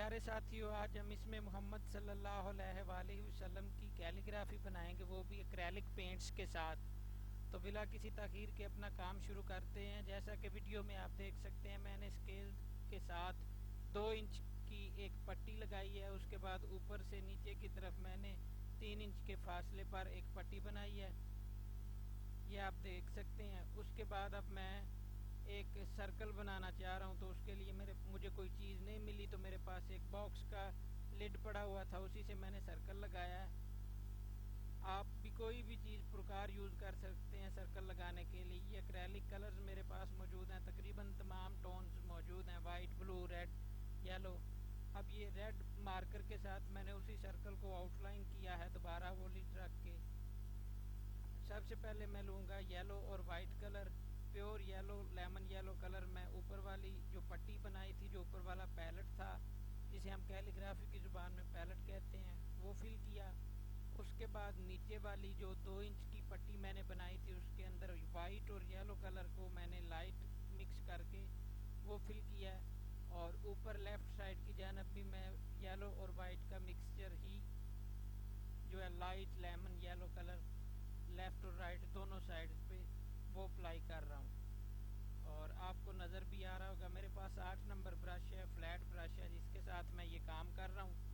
پیارے ساتھیوں، آج ہم اس میں محمد صلی اللہ علیہ وآلہ وسلم کی کیلیگرافی بنائیں گے، وہ بھی ایکریلک پینٹس کے ساتھ۔ تو بلا کسی تاخیر کے اپنا کام شروع کرتے ہیں۔ جیسا کہ ویڈیو میں آپ دیکھ سکتے ہیں، میں نے اسکیل کے ساتھ 2 انچ کی ایک پٹی لگائی ہے۔ اس کے بعد اوپر سے نیچے کی طرف میں نے 3 انچ کے فاصلے پر ایک پٹی بنائی ہے، یہ آپ دیکھ سکتے ہیں۔ اس کے بعد اب میں ایک سرکل بنانا چاہ رہا ہوں، تو اس کے لیے مجھے کوئی چیز نہیں ملی، تو میرے پاس ایک باکس کا لڈ پڑا ہوا تھا، اسی سے میں نے سرکل لگایا ہے۔ آپ بھی کوئی بھی چیز پرکار یوز کر سکتے ہیں سرکل لگانے کے لیے۔ یہ ایکریلک کلرز میرے پاس موجود ہیں، تقریباً تمام ٹونز موجود ہیں، وائٹ، بلو، ریڈ، یلو۔ اب یہ ریڈ مارکر کے ساتھ میں نے اسی سرکل کو آؤٹ لائن کیا ہے، دوبارہ وہ لڈ رکھ کے۔ سب سے پہلے میں لوں گا یلو اور white colour, pure yellow, lemon yellow colour. میں اوپر والی جو پٹی بنائی تھی، جو اوپر والا پیلٹ تھا، جسے ہم کیلیگرافی کی زبان میں پیلٹ کہتے ہیں، وہ فل کیا۔ اس کے بعد نیچے والی جو 2 انچ کی پٹی میں نے بنائی تھی، اس کے اندر وائٹ اور یلو کلر کو میں نے لائٹ مکس کر کے وہ فل کیا ہے، اور اوپر لیفٹ سائڈ کی جانب بھی میں یلو اور وائٹ کا مکسچر ہی جو ہے light lemon yellow colour left اور رائٹ دونوں سائڈ پہ وہ اپلائی کر رہا ہوں۔ اور آپ کو نظر بھی آ رہا ہوگا میرے پاس 8 نمبر برش ہے، فلیٹ برش ہے، جس کے ساتھ میں یہ کام کر رہا ہوں۔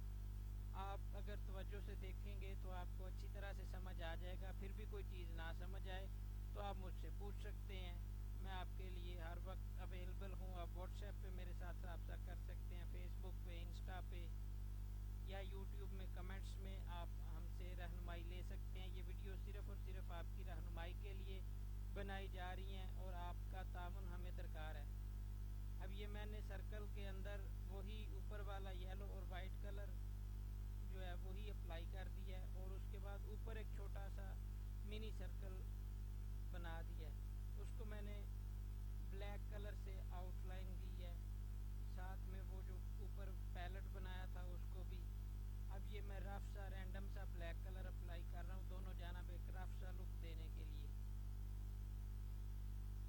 آپ اگر توجہ سے دیکھیں گے تو آپ کو اچھی طرح سے سمجھ آ جائے گا۔ پھر بھی کوئی چیز نہ سمجھ آئے تو آپ مجھ سے پوچھ سکتے ہیں، میں آپ کے لیے ہر وقت اویلیبل ہوں۔ آپ واٹس ایپ پہ میرے ساتھ رابطہ کر سکتے ہیں، فیس بک پہ، انسٹا پہ، یا یوٹیوب میں کمنٹس میں آپ ہم سے رہنمائی لے سکتے ہیں۔ یہ ویڈیو صرف اور صرف آپ کی رہنمائی کے لیے بنائی جا رہی ہیں، اور آپ کا تعاون ہمیں درکار ہے۔ اب یہ میں نے سرکل کے اندر وہی اوپر والا یلو اور وائٹ کلر جو ہے وہی اپلائی کر دیا ہے، اور اس کے بعد اوپر ایک چھوٹا سا منی سرکل بنا دیا ہے۔ اس کو میں نے بلیک کلر سے آؤٹ لائن دی ہے، ساتھ میں وہ جو اوپر پیلٹ بنایا تھا اس کو بھی۔ اب یہ میں رف سا رینڈم سا بلیک کلر اپلائی کر رہا ہوں، دونوں جانب ایک رف سا لک دینے کے لیے۔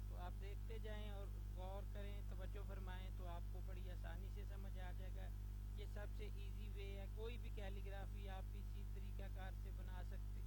تو آپ دیکھتے جائیں اور غور کریں، توجہ فرمائیں، تو آپ کو بڑی آسانی سے سمجھ آ جائے گا۔ یہ سب سے ایزی وے ہے، کوئی بھی کیلیگرافی آپ اسی طریقہ کار سے بنا سکتے۔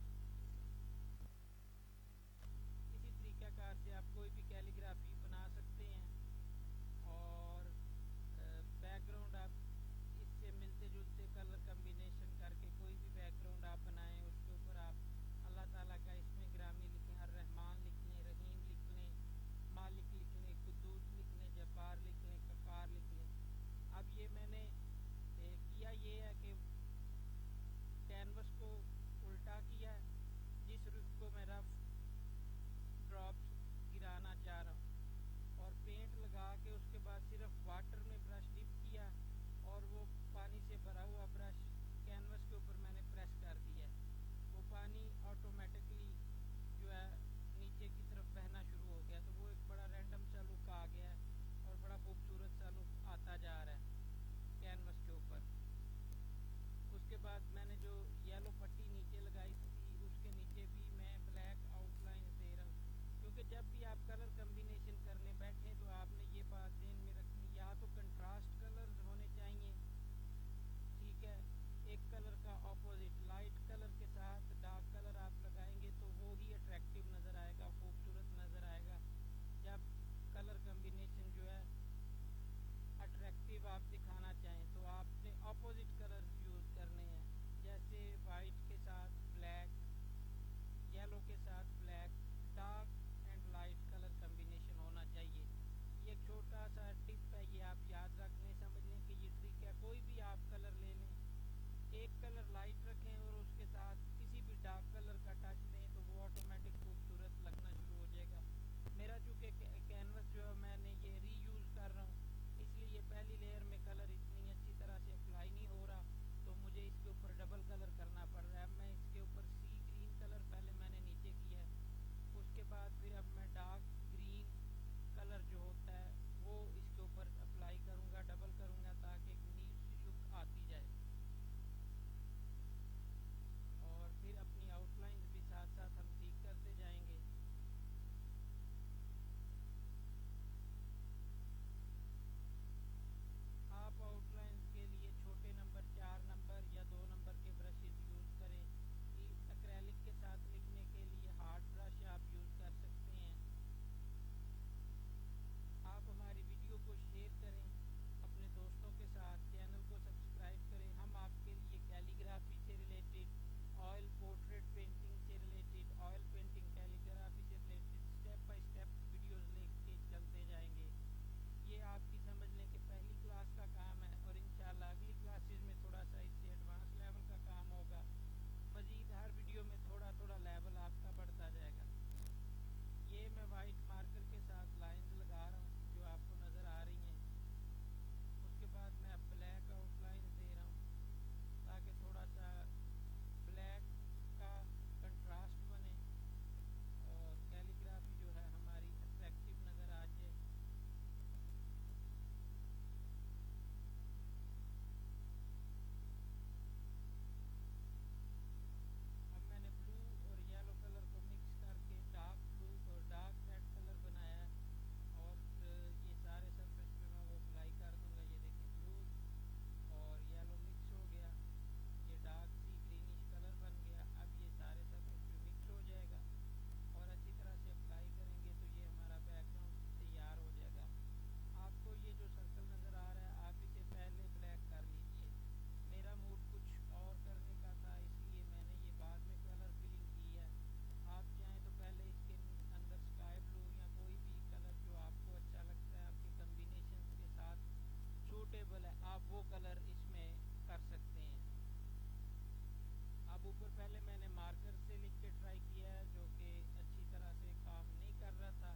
اب اوپر پہلے میں نے مارکر سے لکھ کے ٹرائی کیا ہے جو کہ اچھی طرح سے کام نہیں کر رہا تھا،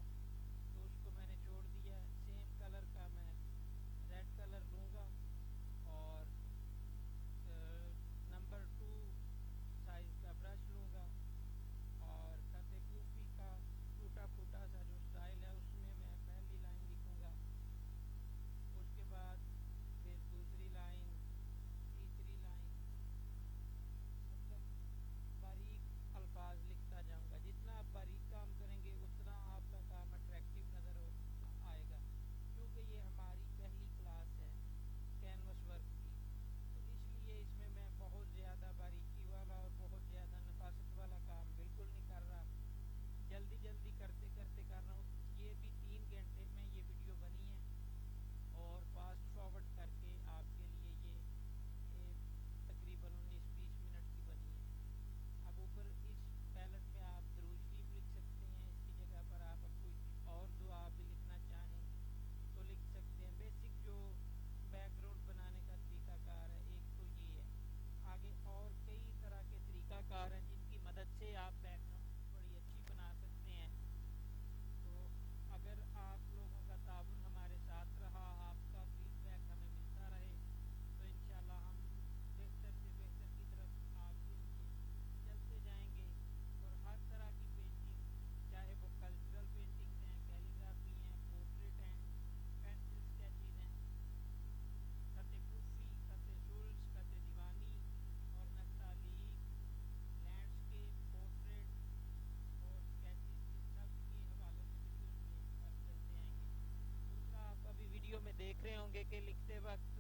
تو اس کو میں نے چھوڑ دیا ہے۔ سیم کلر کا میں ریڈ کلر لوں گا اور نمبر 2 سائز کا برش لوں گا اور خط کوفی کا ٹوٹا پھوٹا سا جو سٹائل ہے اس میں میں پہلی لائن لکھوں گا، اس کے بعد پھر دوسری لائن، تیسری لائن، مطلب باریک الفاظ لکھتا جاؤں گا۔ جتنا آپ باریک کام کریں گے اتنا آپ کا کام اٹریکٹیو نظر آئے گا، کیونکہ یہ ہماری پہلی کلاس ہے کینوس ورک کی، تو اس لیے اس میں میں بہت زیادہ باریکی والا اور بہت زیادہ نفاست والا کام بالکل نہیں کر رہا، جلدی جلدی کرتے کرتے کر رہا ہوں۔ یہ بھی 3 گھنٹے میں یہ ویڈیو بنی ہے اور فاسٹ فارورڈ کر کے آپ کے لیے یہ تقریباً 19-20 منٹ کی بنی ہے۔ اب اوپر اس پیلٹ میں آپ درود شریف لکھ سکتے ہیں، اس کی جگہ پر آپ اب کوئی اور دعا بھی لکھنا چاہیں تو لکھ سکتے ہیں۔ بیسک جو بیک گراؤنڈ بنانے کا طریقہ کار ہے ایک تو یہ ہے، آگے اور کئی طرح کے طریقہ کار ہیں جن کی مدد سے آپ بیک گراؤنڈ بڑی اچھی بنا سکتے ہیں۔ تو اگر آپ لوگوں کا تعاون ہمارے ساتھ رہا، آپ کا فیڈ بیک ہمیں ملتا رہے، تو انشاءاللہ ہم بہتر سے بہتر کی طرف آپ کے لیے چلتے جائیں گے، اور ہر طرح کی پینٹنگ، چاہے وہ کلچرل پینٹنگز ہیں، کیلیگرافی ہیں، پورٹریٹ ہیں، پینسل اسکیچز ہیں، خط کوفی، خط سولز، خط دیوانی اور نستعلیق، لینڈسکیپ، پورٹریٹ اور اسکیچز، ان سب کے حوالوں سے ویڈیوز لے کر چلتے آئیں گے۔ دوسرا، آپ ابھی ویڈیو میں دیکھ رہے ہوں گے کہ لکھتے وقت